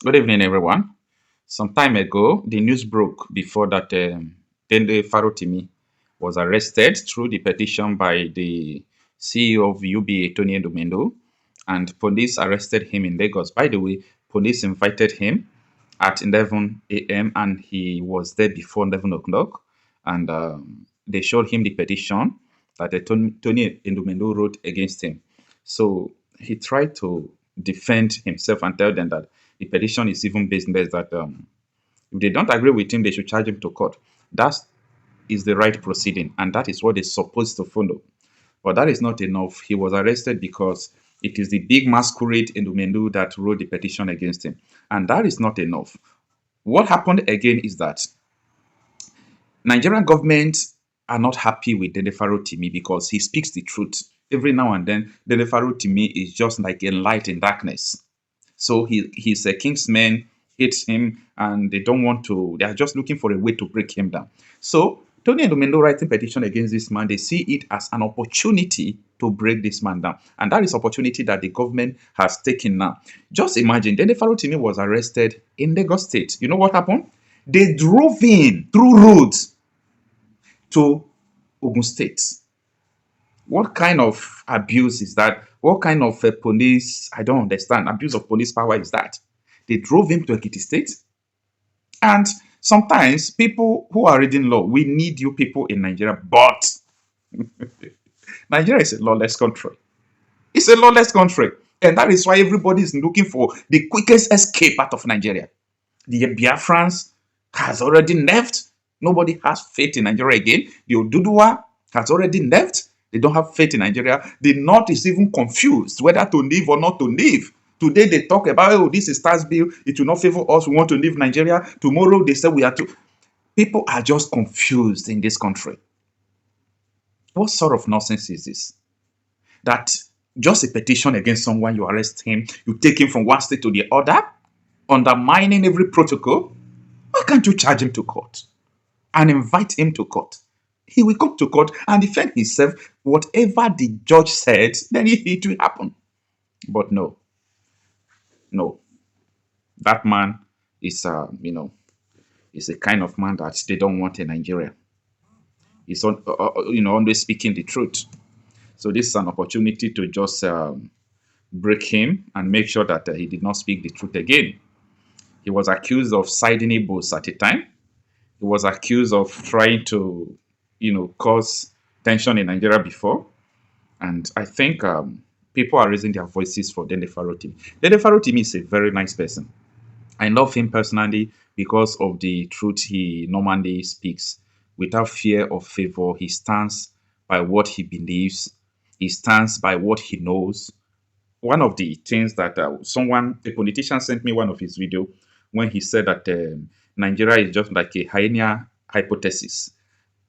Good evening, everyone. Some time ago, the news broke before that Dele Farotimi was arrested through the petition by the CEO of UBA, Tony Domendo, and police arrested him in Lagos. By the way, police invited him at 11 a.m. and he was there before 11 o'clock. And they showed him the petition that Tony Domendo wrote against him. So he tried to defend himself and tell them that the petition is even based that if they don't agree with him, they should charge him to court. That is the right proceeding, and that is what they're supposed to follow. But that is not enough. He was arrested because it is the big masquerade in Dumendu that wrote the petition against him. And that is not enough. What happened again is that Nigerian government are not happy with Dele Farotimi because he speaks the truth. Every now and then, Dele Farotimi is just like a light in darkness. So he's a kingsman, hates him, and they don't want to, they are just looking for a way to break him down. So Tony and Domendo writing petition against this man, they see it as an opportunity to break this man down. And that is opportunity that the government has taken now. Just imagine, Dele Farotimi was arrested in Lagos State. You know what happened? They drove in through roads to Ogun State. What kind of abuse is that? What kind of police? I don't understand. Abuse of police power is that? They drove him to Ekiti State. And sometimes people who are reading law, we need you people in Nigeria, but Nigeria is a lawless country. It's a lawless country. And that is why everybody is looking for the quickest escape out of Nigeria. The Biafrans has already left. Nobody has faith in Nigeria again. The Oduduwa has already left. They don't have faith in Nigeria. The North is even confused whether to leave or not to leave. Today they talk about, oh, this is tax bill. It will not favor us. We want to leave Nigeria. Tomorrow they say we are to. People are just confused in this country. What sort of nonsense is this? That just a petition against someone, you arrest him, you take him from one state to the other, undermining every protocol. Why can't you charge him to court and invite him to court? He will come to court and defend himself. Whatever the judge said, then it will happen. But no, no. That man is, is a kind of man that they don't want in Nigeria. He's always speaking the truth. So this is an opportunity to just break him and make sure that he did not speak the truth again. He was accused of siding Igbos at a time. He was accused of trying to, cause tension in Nigeria before. And I think people are raising their voices for Dele Farotimi. Dele Farotimi is a very nice person. I love him personally because of the truth he normally speaks. Without fear or favor, he stands by what he believes. He stands by what he knows. One of the things that a politician sent me one of his video when he said that Nigeria is just like a hyena hypothesis.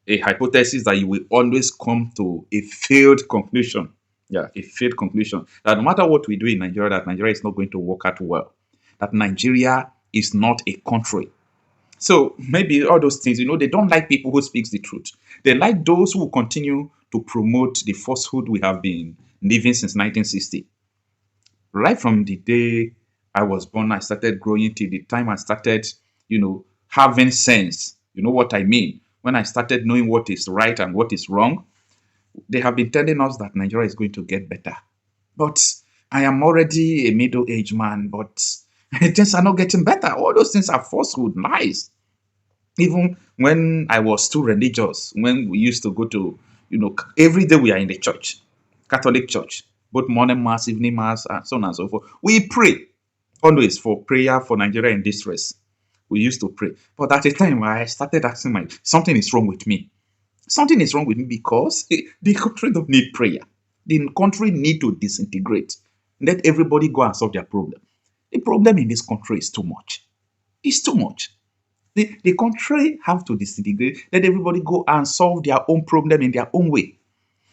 A hypothesis that you will always come to a failed conclusion. Yeah, a failed conclusion. That no matter what we do in Nigeria, that Nigeria is not going to work out well. That Nigeria is not a country. So maybe all those things, they don't like people who speaks the truth. They like those who continue to promote the falsehood we have been living since 1960. Right from the day I was born, I started growing till the time I started, having sense. You know what I mean? When I started knowing what is right and what is wrong, they have been telling us that Nigeria is going to get better. But I am already a middle-aged man, but things are not getting better. All those things are falsehood, lies. Even when I was too religious, when we used to go to, every day we are in the church, Catholic church, both morning mass, evening mass, and so on and so forth. We pray always for prayer for Nigeria in distress. We used to pray. But at the time, I started asking something is wrong with me. Something is wrong with me because the country don't need prayer. The country need to disintegrate. Let everybody go and solve their problem. The problem in this country is too much. It's too much. The country have to disintegrate. Let everybody go and solve their own problem in their own way.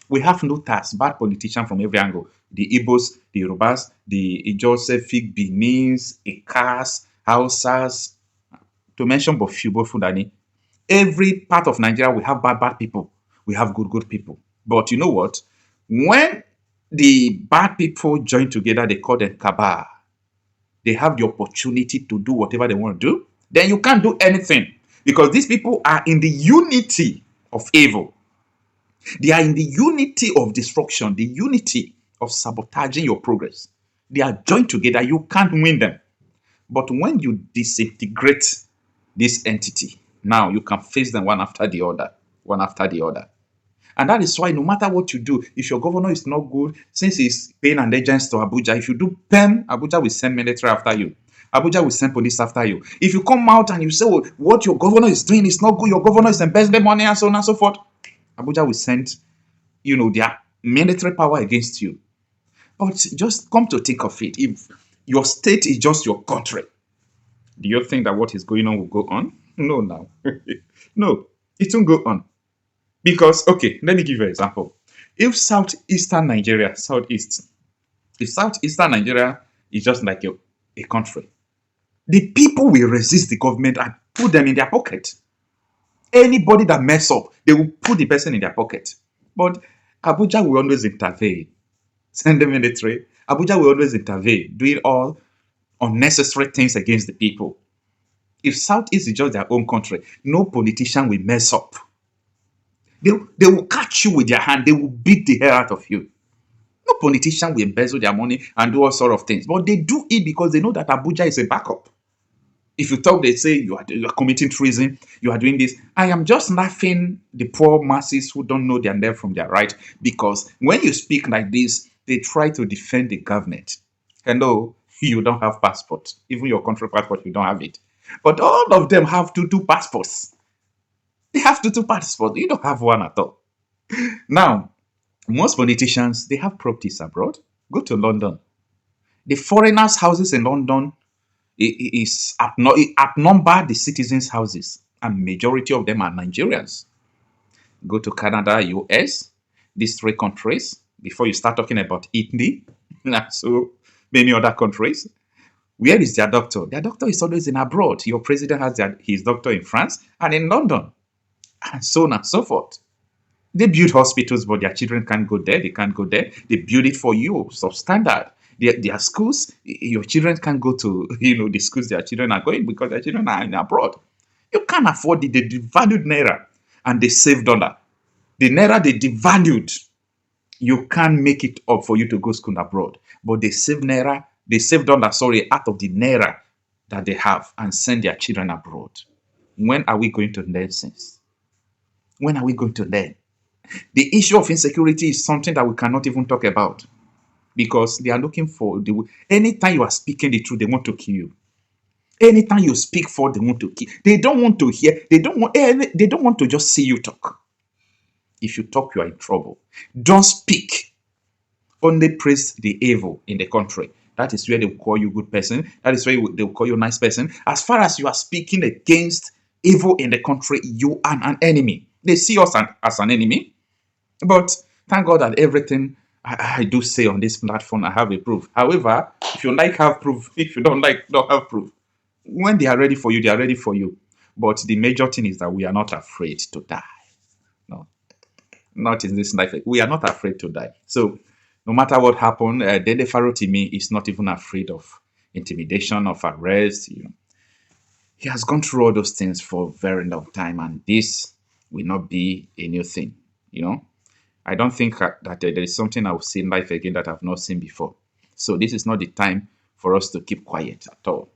We have no task, bad politicians from every angle. The Igbos, the Yorubas, the Ijosephic, Benin, Ekas, Hausas, to mention but few, both Fulani. Every part of Nigeria, we have bad people. We have good people. But you know what? When the bad people join together, they call them cabal. they have the opportunity to do whatever they want to do, then you can't do anything. Because these people are in the unity of evil. They are in the unity of destruction, the unity of sabotaging your progress. They are joined together. You can't win them. But when you disintegrate this entity, now you can face them one after the other, one after the other. And that is why no matter what you do, if your governor is not good, since he's paying allegiance to Abuja, if you do PEM, Abuja will send military after you. Abuja will send police after you. If you come out and you say, oh, what your governor is doing is not good, your governor is embezzling money and so on and so forth, Abuja will send, their military power against you. But just come to think of it, if your state is just your country, do you think that what is going on will go on? No, now. No, it won't go on. Because, okay, let me give you an example. If if southeastern Nigeria is just like a country, the people will resist the government and put them in their pocket. Anybody that mess up, they will put the person in their pocket. But Abuja will always intervene. Send the military. Abuja will always intervene, doing all unnecessary things against the people. If Southeast is just their own country, no politician will mess up. They will catch you with their hand. They will beat the hell out of you. No politician will embezzle their money and do all sort of things. But they do it because they know that Abuja is a backup. If you talk, they say you are committing treason, you are doing this. I am just laughing the poor masses who don't know their left from their right, because when you speak like this, they try to defend the government. Hello, you don't have passport. Even your country passport, you don't have it. But all of them have two passports. They have two passports. You don't have one at all. Now, most politicians, they have properties abroad. Go to London. The foreigners' houses in London outnumber the citizens' houses, and majority of them are Nigerians. Go to Canada, US, these three countries, before you start talking about Italy, and so many other countries. Where is their doctor? Their doctor is always in abroad. Your president has his doctor in France and in London, and so on and so forth. They build hospitals, but their children can't go there. They can't go there. They build it for you, substandard. Their schools, your children can't go to, the schools their children are going because their children are in abroad. You can't afford it. They devalued Naira and they saved dollar. The Naira they devalued. You can't make it up for you to go school abroad. But they saved Naira, they saved dollar, out of the Naira that they have and send their children abroad. When are we going to learn sense? When are we going to learn? The issue of insecurity is something that we cannot even talk about, because they are looking for anytime you are speaking the truth, they want to kill you. Anytime you speak for, they want to kill. They don't want to hear. They don't want to just see you talk. If you talk, you are in trouble. Don't speak. Only praise the evil in the country. That is where they will call you good person. That is where they will call you nice person. As far as you are speaking against evil in the country, you are an enemy. They see us as an enemy. But thank God that everything I do say on this platform, I have a proof. However, if you like, have proof. If you don't like, don't have proof. When they are ready for you, they are ready for you. But the major thing is that we are not afraid to die. No, not in this life. We are not afraid to die. So no matter what happened, Dele Farotimi is not even afraid of intimidation, of arrest. He has gone through all those things for a very long time, and this will not be a new thing. I don't think that there is something I will see in life again that I've not seen before. So this is not the time for us to keep quiet at all.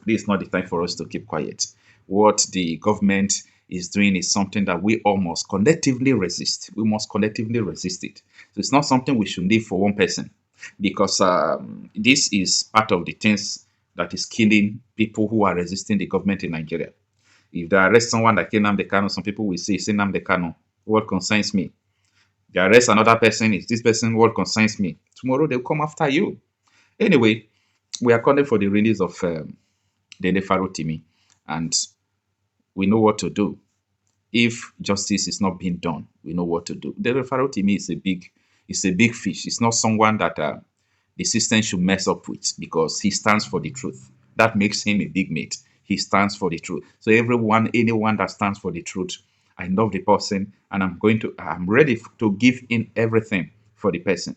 This is not the time for us to keep quiet. What the government is doing is something that we all must collectively resist. We must collectively resist it. So it's not something we should leave for one person, because this is part of the things that is killing people who are resisting the government in Nigeria. If they arrest someone like Nnamdi Kanu, some people will say, Nnamdi Kanu, what concerns me? They arrest another person, is this person what concerns me? Tomorrow they'll come after you. Anyway, we are calling for the release of Dele Farotimi, and we know what to do. If justice is not being done, we know what to do. Dele Farotimi is a big fish. It's not someone that the system should mess up with, because he stands for the truth. That makes him a big mate. He stands for the truth. So anyone that stands for the truth, I love the person, and I'm ready to give in everything for the person.